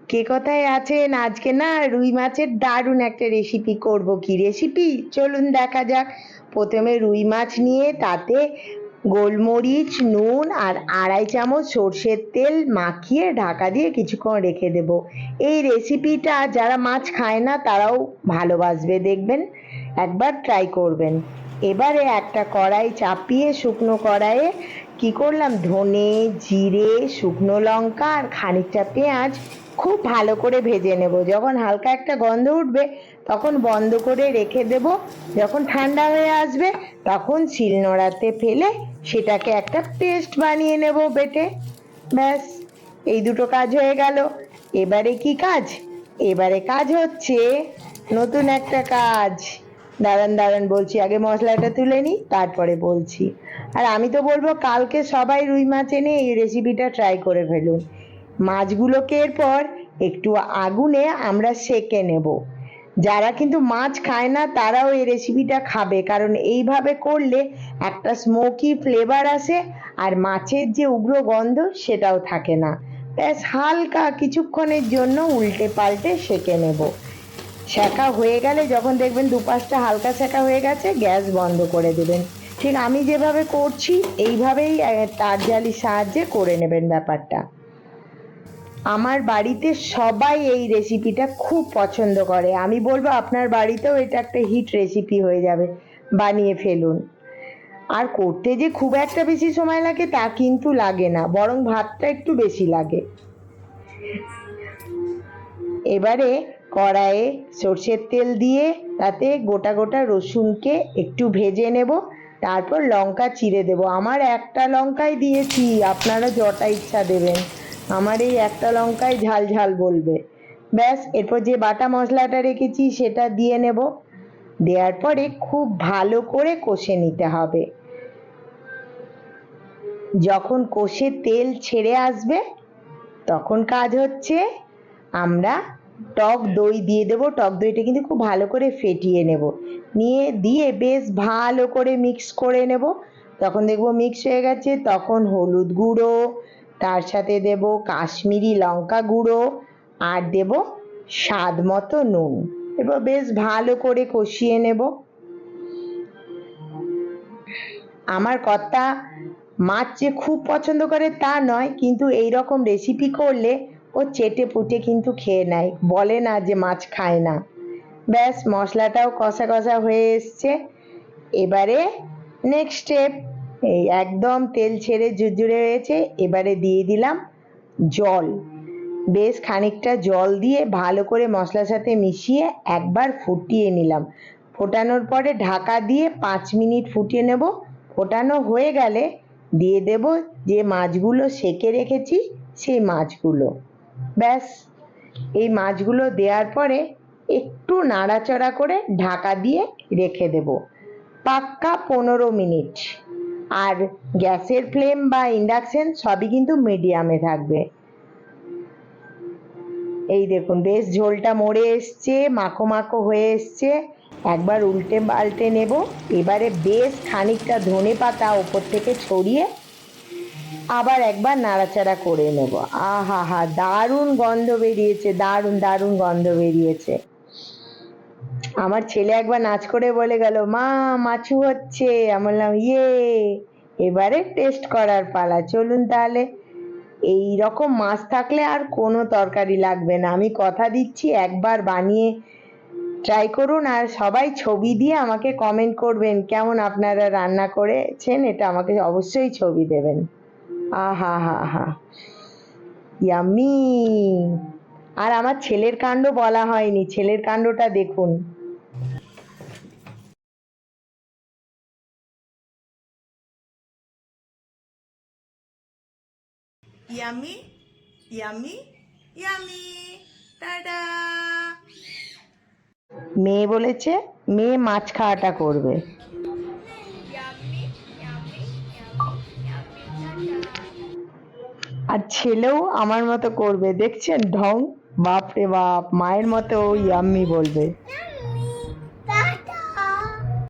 কে কোথায় আছেন? আজকে না রুই মাছের দারুণ একটা রেসিপি করব। কি রেসিপি চলুন দেখা যাক। প্রথমে রুই মাছ নিয়ে তাতে গোলমরিচ, নুন আর 2.5 চামচ সর্ষের তেল মাখিয়ে ঢাকা দিয়ে কিছুক্ষণ রেখে দেব। এই রেসিপিটা যারা মাছ খায় না তারাও ভালোবাসবে, দেখবেন একবার ট্রাই করবেন। এবারে একটা কড়াই চাপিয়ে শুকনো কড়াইয়ে কি করলাম, ধনে, জিরে, শুকনো লঙ্কা আর খানিকটা পেঁয়াজ খুব ভালো করে ভেজে নেব। যখন হালকা একটা গন্ধ উঠবে তখন বন্ধ করে রেখে দেব। যখন ঠান্ডা হয়ে আসবে তখন শিলনোড়াতে ফেলে সেটাকে একটা পেস্ট বানিয়ে নেব বেটে। ব্যাস, এই দুটো কাজ হয়ে গেল। এবারে কি কাজ? এবারে কাজ হচ্ছে নতুন একটা কাজ। দাঁড়ান দাঁড়ান বলছি, আগে মশলাটা তুলে নিই তারপরে বলছি। আর আমি তো বলবো কালকে সবাই রুই মাছ এনে এই রেসিপিটা ট্রাই করে ফেলুন। মাছগুলোকে এরপর একটু আগুনে আমরা সেঁকে নেব। যারা কিন্তু মাছ খায় না তারাও এই রেসিপিটা খাবে, কারণ এইভাবে করলে একটা স্মোকি ফ্লেভার আসে আর মাছের যে উগ্র গন্ধ সেটাও থাকে না। ব্যাস হালকা কিছুক্ষণের জন্য উল্টে পাল্টে সেঁকে নেব। সেঁকা হয়ে গেলে যখন দেখবেন দুপাশটা হালকা সেঁকা হয়ে গেছে গ্যাস বন্ধ করে দেবেন। ঠিক আমি যেভাবে করছি এইভাবেই তার জালির সাহায্যে করে নেবেন ব্যাপারটা। আমার বাড়িতে সবাই এই রেসিপিটা খুব পছন্দ করে। আমি বলবো আপনার বাড়িতেও এটা একটা হিট রেসিপি হয়ে যাবে, বানিয়ে ফেলুন। আর করতে যে খুব একটা বেশি সময় লাগে তা কিন্তু লাগে না, বরং ভাতটা একটু বেশি লাগে। এবারে কড়াইয়ে সর্ষের তেল দিয়ে তাতে গোটা গোটা রসুনকে একটু ভেজে নেব, তারপর লঙ্কা চিড়ে দেব। আমার একটা লঙ্কাই দিয়েছি, আপনারা যটা ইচ্ছা দেবেন। আমার এই একটা লঙ্কাই ঝাল ঝাল বলবে। ব্যাস, এরপর যে বাটা মশলাটা রেখেছি সেটা দিয়ে নেব। দেওয়ার পরে খুব ভালো করে কষে নিতে হবে। যখন কষে তেল ছেড়ে আসবে তখন কাজ হচ্ছে আমরা টক দই দিয়ে দেবো। টক দইটা কিন্তু খুব ভালো করে ফেটিয়ে নেব, নিয়ে দিয়ে বেশ ভালো করে মিক্স করে নেব। তখন দেখবো মিক্স হয়ে গেছে, তখন হলুদ গুঁড়ো, তার সাথে দেব কাশ্মীরি লঙ্কা গুঁড়ো আর দেব স্বাদ মতো নুন। এবার বেশ ভালো করে কষিয়ে নেব। আমার কর্তা মাছ যে খুব পছন্দ করে তা নয়, কিন্তু এই রকম রেসিপি করলে ও চেটে পুটে কিন্তু খেয়ে নেয়, বলে না যে মাছ খায় না। ব্যাস, মশলাটাও কষা কষা হয়ে এসছে। এবারে নেক্সট স্টেপ, এই একদম তেল ছেড়ে ঝুরঝুরে হয়েছে। এবারে দিয়ে দিলাম জল। বেশ খানিকটা জল দিয়ে ভালো করে মশলার সাথে মিশিয়ে একবার ফুটিয়ে নিলাম। ফোটানোর পরে ঢাকা দিয়ে 5 মিনিট ফুটিয়ে নেব। ফোটানো হয়ে গেলে দিয়ে দেব যে মাছগুলো সেঁকে রেখেছি সেই মাছগুলো। ব্যাস, এই মাছগুলো দেওয়ার পরে একটু নাড়াচাড়া করে ঢাকা দিয়ে রেখে দেব পাক্কা 15 মিনিট। আর গ্যাসের ফ্লেম বা ইন্ডাকশন সবই কিন্তু মিডিয়ামে থাকবে। এই দেখুন বেশ ঝোলটা মরে এসছে, মাখো মাখো হয়ে এসছে। একবার উল্টে পাল্টে নেব। এবারে বেশ খানিকটা ধনে পাতা ওপর থেকে ছড়িয়ে আবার একবার নাড়াচাড়া করে নেব। আহা হা, দারুণ গন্ধ বেরিয়েছে, দারুণ দারুণ গন্ধ বেরিয়েছে। আমার ছেলে একবার নাচ করে বলে গেল, মা মাছু হচ্ছে। আমি বললাম ইয়ে, এবারে টেস্ট করার পালা। চলুন তাহলে। এই রকম মাছ থাকলে আর কোনো তরকারি লাগবে না। আমি কথা দিচ্ছি একবার বানিয়ে ট্রাই করুন, আর সবাই ছবি দিয়ে আমাকে কমেন্ট করবেন কেমন আপনারা রান্না করেছেন, এটা আমাকে অবশ্যই ছবি দেবেন। আহা হা হা, ইয়াম্মি। আর আমার ছেলের কাণ্ড বলা হয়নি, ছেলের কাণ্ডটা দেখুন। Yummy yummy yummy ta-ta. মেয়ে বলেছে মেয়ে মাছ খাওয়াটা করবে। আর ছেলেও আমার মতো করবে, দেখছেন ঢং। বাপ রে বাপ, মায়ের মতো ইয়াম্মি বলবে।